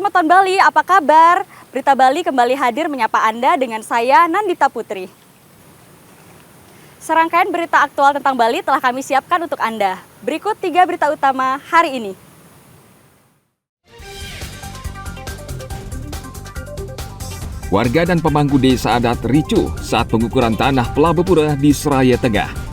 Semeton Bali, apa kabar? Berita Bali kembali hadir menyapa Anda dengan saya, Nandita Putri. Serangkaian berita aktual tentang Bali telah kami siapkan untuk Anda. Berikut 3 berita utama hari ini. Warga dan pemangku desa adat ricuh saat pengukuran tanah Pelabepura di Seraya Tengah.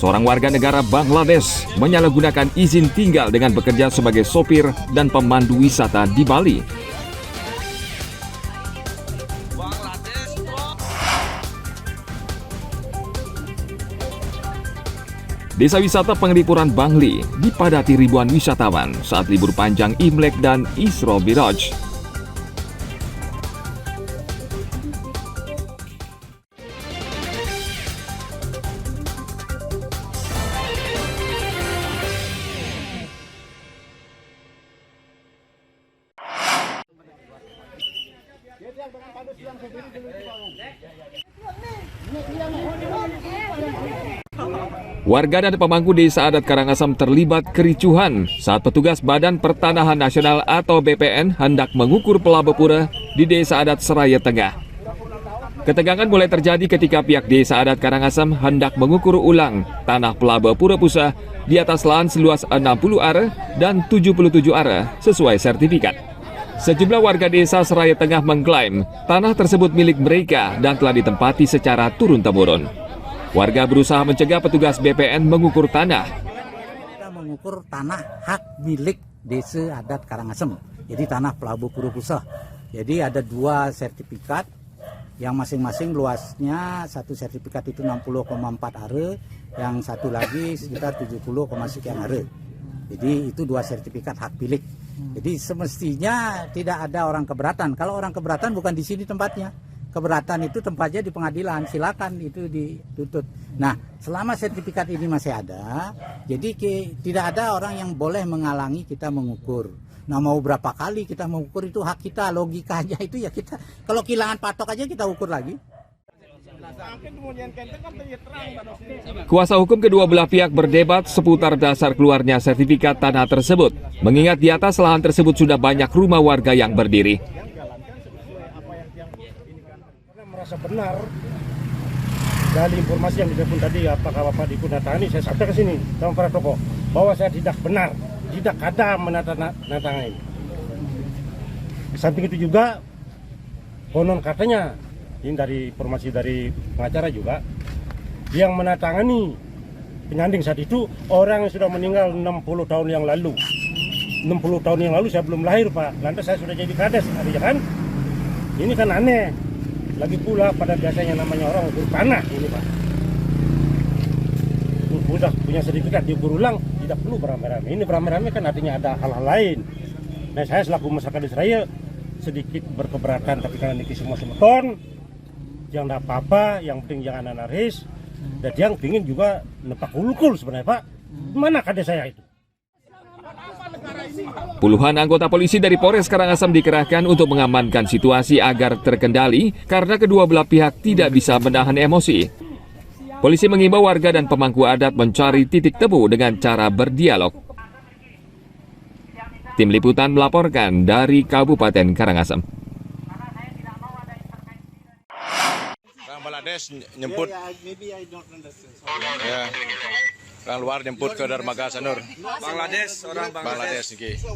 Seorang warga negara Bangladesh menyalahgunakan izin tinggal dengan bekerja sebagai sopir dan pemandu wisata di Bali. Desa wisata Pengeripuran Bangli dipadati ribuan wisatawan saat libur panjang Imlek dan Isra Miraj. Warga dan pemangku desa adat Karangasem terlibat kericuhan saat petugas Badan Pertanahan Nasional atau BPN hendak mengukur Pelabepura di desa adat Seraya Tengah. Ketegangan mulai terjadi ketika pihak desa adat Karangasem hendak mengukur ulang tanah Pelabepura Pusah di atas lahan seluas 60 are dan 77 are sesuai sertifikat. Sejumlah warga desa Seraya Tengah mengklaim tanah tersebut milik mereka dan telah ditempati secara turun-temurun. Warga berusaha mencegah petugas BPN mengukur tanah. Kita mengukur tanah hak milik desa adat Karangasem, jadi tanah Pelabepura Pusah. Jadi ada 2 sertifikat yang masing-masing luasnya, satu sertifikat itu 60,4 are, yang satu lagi sekitar 70, sekian are. Jadi itu 2 sertifikat hak milik. Jadi semestinya tidak ada orang keberatan. Kalau orang keberatan bukan di sini tempatnya. Keberatan itu tempatnya di pengadilan, silakan itu dituntut. Nah, selama sertifikat ini masih ada, jadi tidak ada orang yang boleh menghalangi kita mengukur. Nah, mau berapa kali kita mengukur itu hak kita, logikanya itu ya kita. Kalau kehilangan patok aja kita ukur lagi. Kuasa hukum kedua belah pihak berdebat seputar dasar keluarnya sertifikat tanah tersebut, mengingat di atas lahan tersebut sudah banyak rumah warga yang berdiri. Merasa benar dari informasi yang didapat tadi, apakah Bapak dikundatangani, saya sampai ke sini sama para tokoh bahwa saya tidak benar, tidak ada menandatangani. Di samping itu juga konon katanya, ini dari informasi dari pengacara juga, yang menandatangani penyanding saat itu orang yang sudah meninggal 60 tahun yang lalu. 60 tahun yang lalu saya belum lahir, Pak. Lantas saya sudah jadi kades, ya kan? Ini kan aneh. Lagi pula pada biasanya namanya orang ukur tanah ini, Pak. Sudah punya sertifikat diukur ulang, tidak perlu beramai-ramai. Ini beramai-ramai kan artinya ada hal-hal lain. Nah, saya selaku masyarakat Israel sedikit berkeberatan, tapi karena ini semua semeton, yang tidak apa-apa, yang penting jangan anarkis, dan yang ingin juga nepak ulkul sebenarnya, Pak. Mana kade saya itu? Puluhan anggota polisi dari Polres Karangasem dikerahkan untuk mengamankan situasi agar terkendali karena kedua belah pihak tidak bisa menahan emosi. Polisi mengimbau warga dan pemangku adat mencari titik temu dengan cara berdialog. Tim Liputan melaporkan dari Kabupaten Karangasem. Bangladesh nyemput. Ya. Orang luar jemput ke dermaga Sanur. Bangladesh.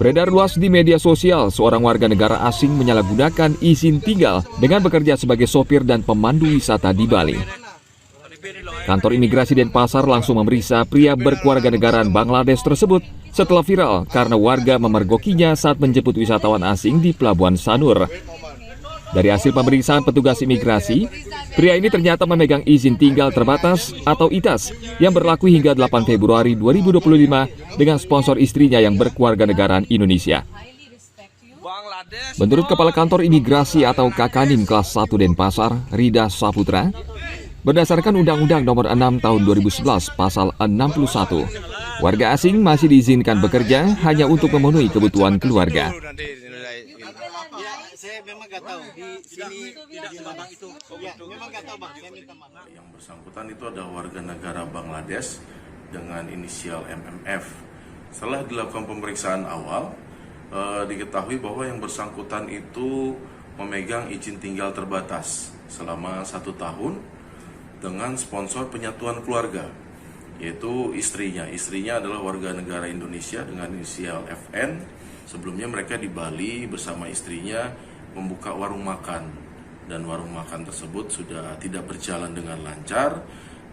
Beredar luas di media sosial, seorang warga negara asing menyalahgunakan izin tinggal dengan bekerja sebagai sopir dan pemandu wisata di Bali. Kantor Imigrasi Denpasar langsung memeriksa pria berkewarganegaraan Bangladesh tersebut setelah viral karena warga memergokinya saat menjemput wisatawan asing di Pelabuhan Sanur. Dari hasil pemeriksaan petugas imigrasi, pria ini ternyata memegang izin tinggal terbatas atau ITAS yang berlaku hingga 8 Februari 2025 dengan sponsor istrinya yang berkewarganegaraan Indonesia. Menurut Kepala Kantor Imigrasi atau Kakanim kelas 1 Denpasar, Rida Saputra, berdasarkan Undang-Undang Nomor 6 Tahun 2011 Pasal 61, warga asing masih diizinkan bekerja hanya untuk memenuhi kebutuhan keluarga. nggak tahu di sini tidak memang itu. Ya, memang nggak tahu bang. Saya minta maaf. Yang bersangkutan itu adalah warga negara Bangladesh dengan inisial MMF. Setelah dilakukan pemeriksaan awal, diketahui bahwa yang bersangkutan itu memegang izin tinggal terbatas selama 1 tahun dengan sponsor penyatuan keluarga, yaitu istrinya. Istrinya adalah warga negara Indonesia dengan inisial FN. Sebelumnya mereka di Bali bersama istrinya membuka warung makan, dan warung makan tersebut sudah tidak berjalan dengan lancar,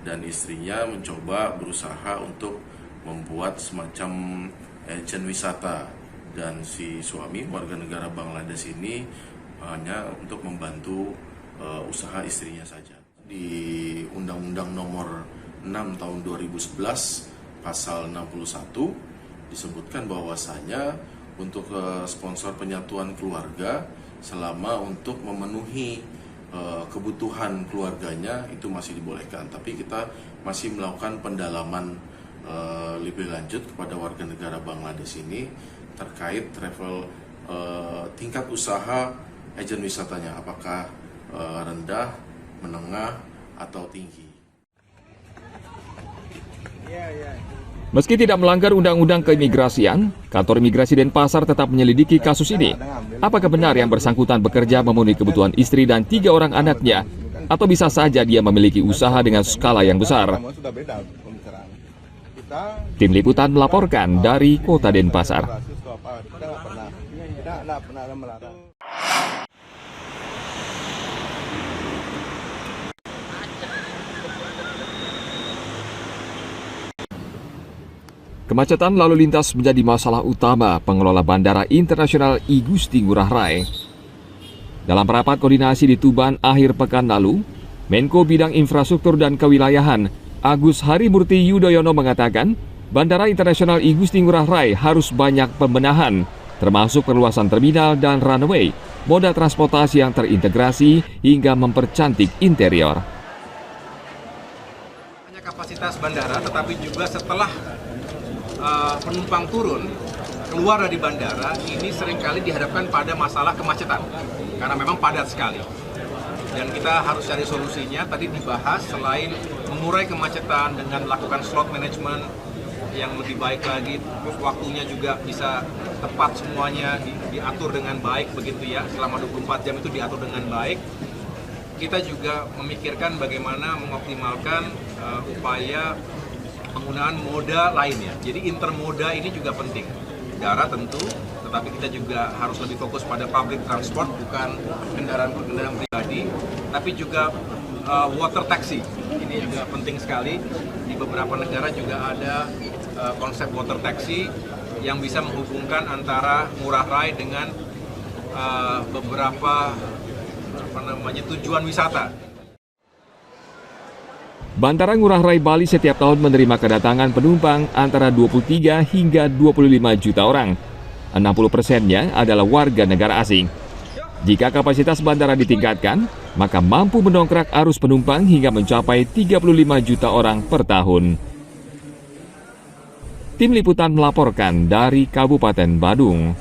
dan istrinya mencoba berusaha untuk membuat semacam agen wisata, dan si suami warga negara Bangladesh ini hanya untuk membantu usaha istrinya saja. Di Undang-Undang Nomor 6 Tahun 2011 Pasal 61 disebutkan bahwasanya untuk sponsor penyatuan keluarga selama untuk memenuhi kebutuhan keluarganya itu masih dibolehkan, tapi kita masih melakukan pendalaman lebih lanjut kepada warga negara Bangladesh ini terkait travel tingkat usaha agen wisatanya, apakah rendah, menengah, atau tinggi. Meski tidak melanggar undang-undang keimigrasian, kantor imigrasi Denpasar tetap menyelidiki kasus ini. Apakah benar yang bersangkutan bekerja memenuhi kebutuhan istri dan 3 orang anaknya, atau bisa saja dia memiliki usaha dengan skala yang besar? Tim Liputan melaporkan dari Kota Denpasar. Kemacetan lalu lintas menjadi masalah utama pengelola Bandara Internasional I Gusti Ngurah Rai. Dalam rapat koordinasi di Tuban akhir pekan lalu, Menko Bidang Infrastruktur dan Kewilayahan Agus Harimurti Yudhoyono mengatakan Bandara Internasional I Gusti Ngurah Rai harus banyak pembenahan, termasuk perluasan terminal dan runway, moda transportasi yang terintegrasi hingga mempercantik interior. Hanya kapasitas bandara, tetapi juga setelah penumpang turun keluar dari bandara ini seringkali dihadapkan pada masalah kemacetan karena memang padat sekali, dan kita harus cari solusinya. Tadi dibahas selain mengurai kemacetan dengan melakukan slot management yang lebih baik lagi, terus waktunya juga bisa tepat, semuanya diatur dengan baik begitu ya, selama 24 jam itu diatur dengan baik. Kita juga memikirkan bagaimana mengoptimalkan upaya penggunaan moda lainnya. Jadi intermoda ini juga penting. Darat tentu, tetapi kita juga harus lebih fokus pada public transport, bukan kendaraan pribadi, tapi juga water taxi. Ini juga penting sekali. Di beberapa negara juga ada konsep water taxi yang bisa menghubungkan antara Ngurah Rai dengan beberapa tujuan wisata. Bandara Ngurah Rai Bali setiap tahun menerima kedatangan penumpang antara 23 hingga 25 juta orang. 60%-nya adalah warga negara asing. Jika kapasitas bandara ditingkatkan, maka mampu mendongkrak arus penumpang hingga mencapai 35 juta orang per tahun. Tim Liputan melaporkan dari Kabupaten Badung.